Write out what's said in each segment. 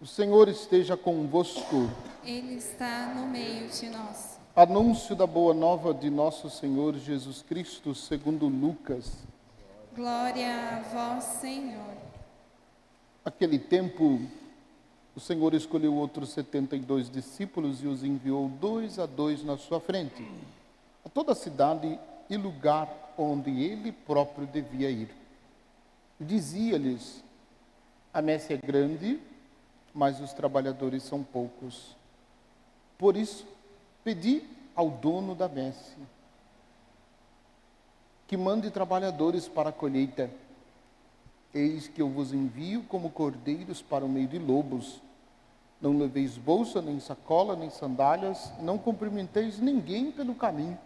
O Senhor esteja convosco. Ele está no meio de nós. Anúncio da boa nova de nosso Senhor Jesus Cristo, segundo Lucas. Glória a vós, Senhor. Naquele tempo, o Senhor escolheu outros 72 discípulos e os enviou 2 a 2 na sua frente, a toda a cidade e lugar onde ele próprio devia ir. Dizia-lhes: a messe é grande, mas os trabalhadores são poucos. Por isso, pedi ao dono da messe que mande trabalhadores para a colheita. Eis que eu vos envio como cordeiros para o meio de lobos. Não leveis bolsa, nem sacola, nem sandálias, não cumprimenteis ninguém pelo caminho.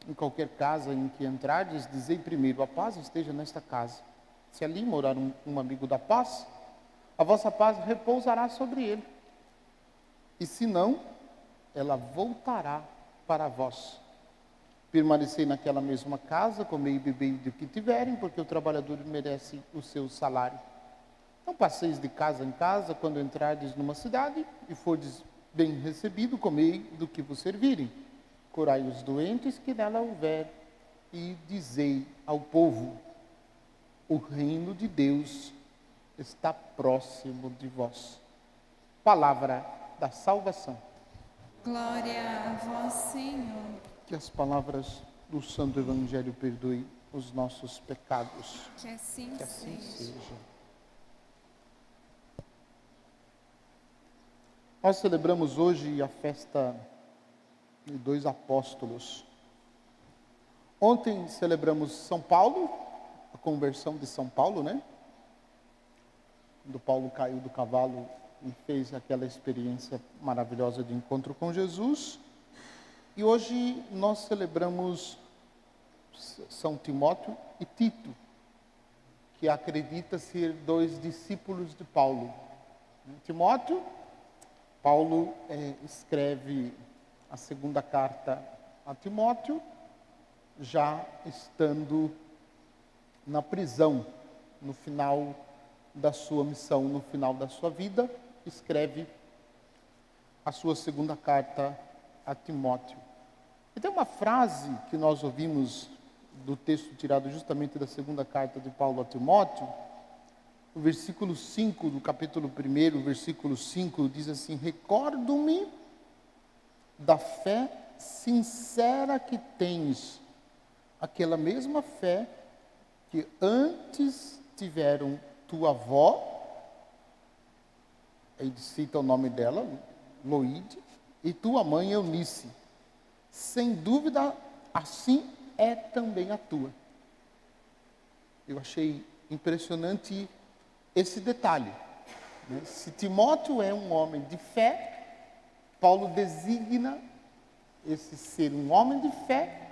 Em qualquer casa em que entrardes, dizei primeiro: a paz esteja nesta casa. Se ali morar um amigo da paz, a vossa paz repousará sobre ele. E se não, ela voltará para vós. Permanecei naquela mesma casa, comei e bebei do que tiverem, porque o trabalhador merece o seu salário. Não passeis de casa em casa, quando entrardes numa cidade e fordes bem recebido, comei do que vos servirem. Curai os doentes que nela houver, e dizei ao povo: o reino de Deus está próximo de vós. Palavra da salvação. Glória a vós, Senhor. Que as palavras do Santo Evangelho perdoem os nossos pecados. Que assim Que assim seja. seja. Nós celebramos hoje a festa de 2 apóstolos. Ontem celebramos São Paulo, a conversão de São Paulo, né? Quando Paulo caiu do cavalo e fez aquela experiência maravilhosa de encontro com Jesus. E hoje nós celebramos São Timóteo e Tito, que acredita ser 2 discípulos de Paulo. Timóteo, Paulo escreve a segunda carta a Timóteo, já estando na prisão, no final da sua missão, no final da sua vida, escreve a sua segunda carta a Timóteo. E tem uma frase que nós ouvimos do texto tirado justamente da segunda carta de Paulo a Timóteo, o versículo 5 do capítulo 1, versículo 5, diz assim: recordo-me da fé sincera que tens, aquela mesma fé que antes tiveram tua avó, aí cita o nome dela, Loide, e tua mãe Eunice. Sem dúvida, assim é também a tua. Eu achei impressionante esse detalhe. Se Timóteo é um homem de fé, Paulo designa esse ser um homem de fé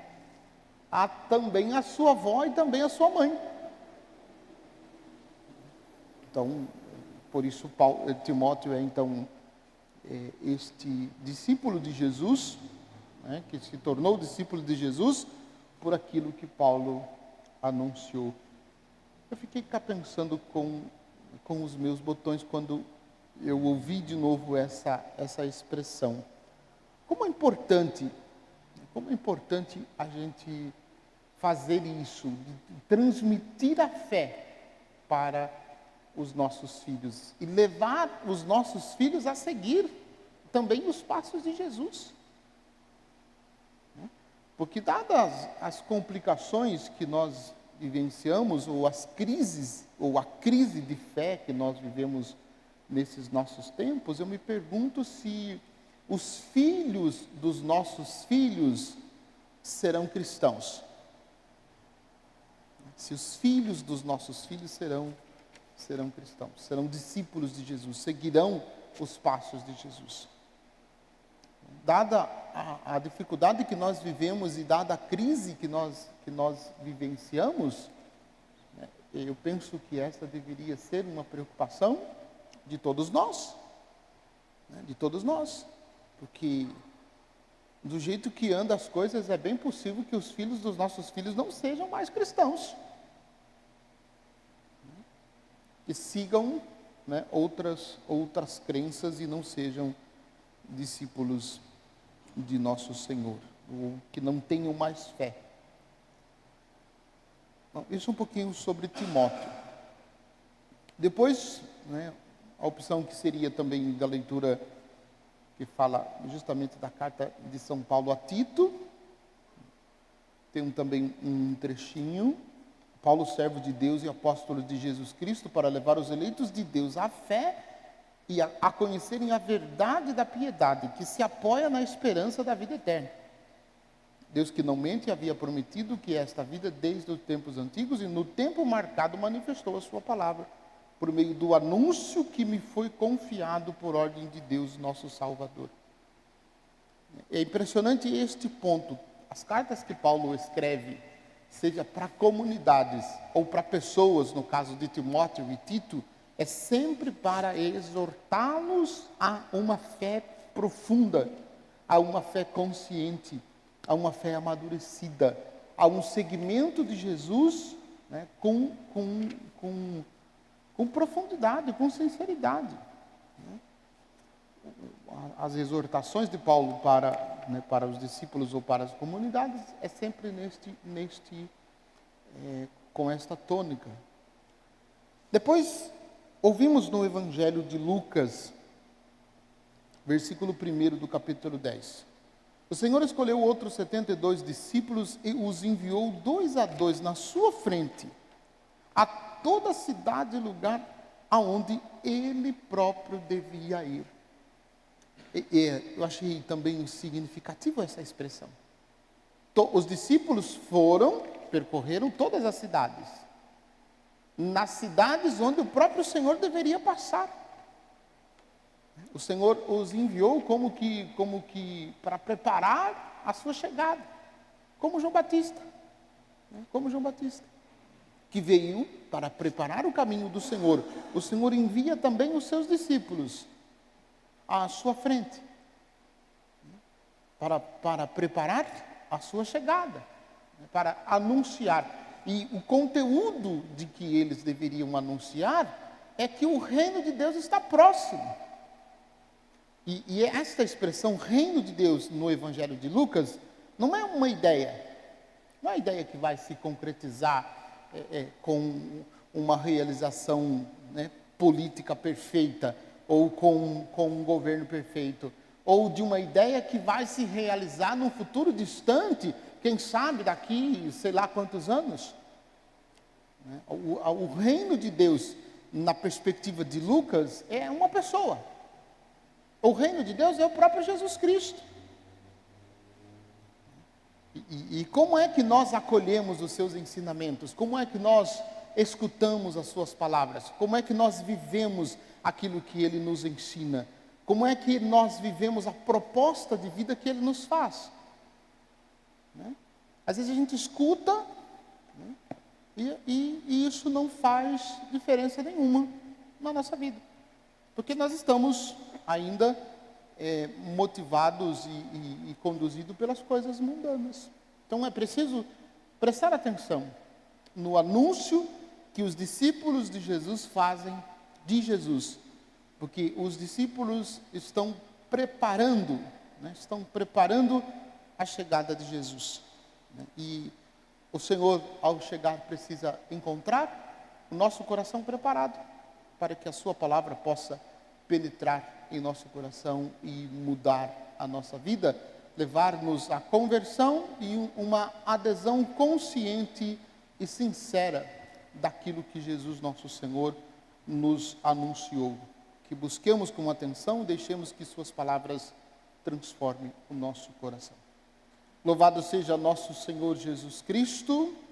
a também a sua avó e também a sua mãe. Então, por isso Timóteo é então este discípulo de Jesus, né, que se tornou discípulo de Jesus por aquilo que Paulo anunciou. Eu fiquei cá pensando com os meus botões quando eu ouvi de novo essa expressão. Como é importante a gente fazer isso, de transmitir a fé para os nossos filhos e levar os nossos filhos a seguir também os passos de Jesus. Porque dadas as complicações que nós vivenciamos, ou as crises, ou a crise de fé que nós vivemos nesses nossos tempos, eu me pergunto se os filhos dos nossos filhos serão cristãos. Se os filhos dos nossos filhos serão cristãos, serão discípulos de Jesus, seguirão os passos de Jesus. Dada a dificuldade que nós vivemos e dada a crise que nós vivenciamos, eu penso que esta deveria ser uma preocupação de todos nós, porque do jeito que andam as coisas, é bem possível que os filhos dos nossos filhos não sejam mais cristãos, que sigam né, outras crenças e não sejam discípulos de nosso Senhor, ou que não tenham mais fé. Então, isso um pouquinho sobre Timóteo. Depois, né, a opção que seria também da leitura que fala justamente da carta de São Paulo a Tito. Tem também um trechinho. Paulo, servo de Deus e apóstolo de Jesus Cristo, para levar os eleitos de Deus à fé e a conhecerem a verdade da piedade, que se apoia na esperança da vida eterna. Deus, que não mente, havia prometido que esta vida desde os tempos antigos e no tempo marcado manifestou a sua palavra, por meio do anúncio que me foi confiado por ordem de Deus, nosso Salvador. É impressionante este ponto. As cartas que Paulo escreve, seja para comunidades ou para pessoas, no caso de Timóteo e Tito, é sempre para exortá-los a uma fé profunda, a uma fé consciente, a uma fé amadurecida, a um seguimento de Jesus, né, com profundidade, com sinceridade. As exortações de Paulo para os discípulos ou para as comunidades é sempre com esta tônica. Depois, ouvimos no Evangelho de Lucas, versículo 1 do capítulo 10. O Senhor escolheu outros 72 discípulos e os enviou 2 a 2 na sua frente, a toda cidade e lugar aonde ele próprio devia ir. Eu achei também significativo essa expressão. Os discípulos percorreram todas as cidades, nas cidades onde o próprio Senhor deveria passar. O Senhor os enviou como que para preparar a sua chegada, como João Batista, que veio para preparar o caminho do Senhor. O Senhor envia também os seus discípulos à sua frente, para preparar a sua chegada, para anunciar. E o conteúdo de que eles deveriam anunciar é que o reino de Deus está próximo. E esta expressão, reino de Deus, no Evangelho de Lucas, não é uma ideia que vai se concretizar com uma realização, né, política perfeita, ou com um governo perfeito, ou de uma ideia que vai se realizar num futuro distante, quem sabe daqui sei lá quantos anos. O reino de Deus, na perspectiva de Lucas, é uma pessoa. O reino de Deus é o próprio Jesus Cristo. E como é que nós acolhemos os seus ensinamentos? Como é que nós escutamos as suas palavras? Como é que nós vivemos aquilo que ele nos ensina? Como é que nós vivemos a proposta de vida que ele nos faz? Às vezes a gente escuta, né, e isso não faz diferença nenhuma na nossa vida, porque nós estamos ainda motivados e conduzidos pelas coisas mundanas. Então é preciso prestar atenção no anúncio que os discípulos de Jesus fazem de Jesus, porque os discípulos estão preparando a chegada de Jesus, né? E o Senhor, ao chegar, precisa encontrar o nosso coração preparado para que a sua palavra possa penetrar em nosso coração e mudar a nossa vida, levar-nos à conversão e uma adesão consciente e sincera daquilo que Jesus, nosso Senhor, nos anunciou. Que busquemos com atenção e deixemos que suas palavras transformem o nosso coração. Louvado seja nosso Senhor Jesus Cristo.